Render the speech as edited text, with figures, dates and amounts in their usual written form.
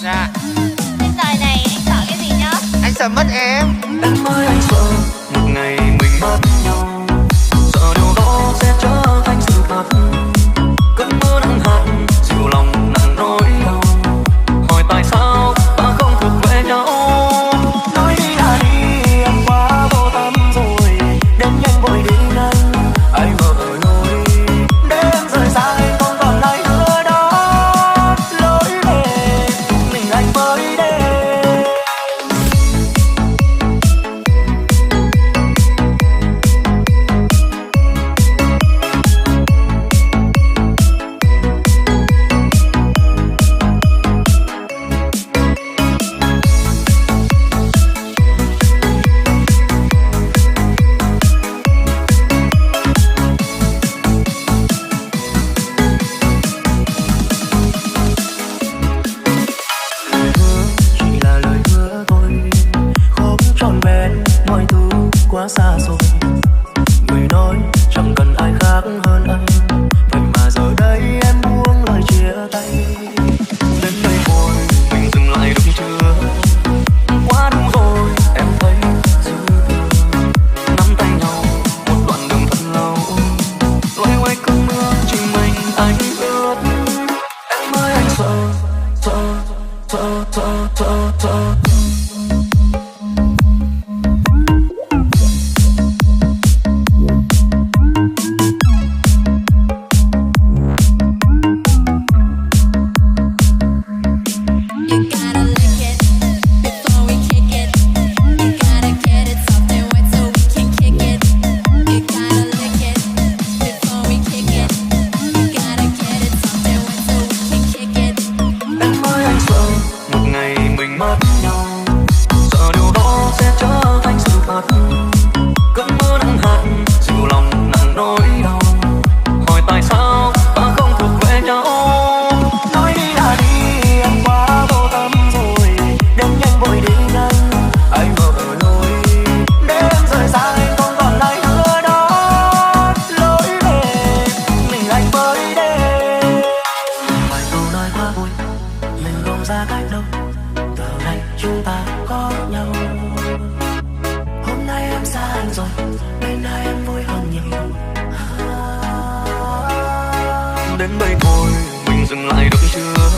Dạ. Trên đời này anh sợ cái gì nhá? Anh sợ mất em. Em ơi anh sợ một ngày mình mất nhau, sợ điều đó sẽ trở thành sự thật. Cơn mưa nặng hạt dịu lòng nặng nỗi đau, hỏi tại sao ta không thuộc về nhau. Nói đi là đi, em quá vô tâm rồi, đến nhanh vội đi nhanh anh vợ lối. Để em rời xa anh không còn lời hứa đó, lối về mình anh mới đến. Chỉ là lời hứa thôi, không trọn vẹn, mọi thứ quá xa rồi. Người nói chẳng cần ai khác hơn anh, vậy mà giờ đây em buông lời chia tay. Đến đây rồi mình dừng lại đúng chưa? Quá đúng rồi em thấy dư thừa. Nắm tay nhau một đoạn đường thật lâu, loay hoay cơn mưa chỉ mình anh ướt. Em ơi anh sợ, sợ, sợ, sợ, sợ, sợ. You gotta lick it before we kick it. You gotta get it soft and wet so we can kick it. You gotta lick it before we kick it. You gotta get it soft and wet so we can kick it. Em ơi anh sợ một ngày mình mất nhau, sợ điều đó sẽ trở thành sự thật. Cơn mưa nặng hạt dịu lòng nặng nỗi đau, hỏi tại sao ta không thuộc về nhau. Nói đi là đi, em quá vô tâm rồi, đến nhanh vội đi nhanh anh vợ lối. Để em rời xa anh không còn lời hứa đó, lối về mình anh mới đến. Vài câu nói quá vui, mình không ra cách đâu, từ nay chúng ta có nhau. Hôm nay em xa anh rồi, bên ai em vui hơn nhiều. Đến đây thôi mình dừng lại được chưa?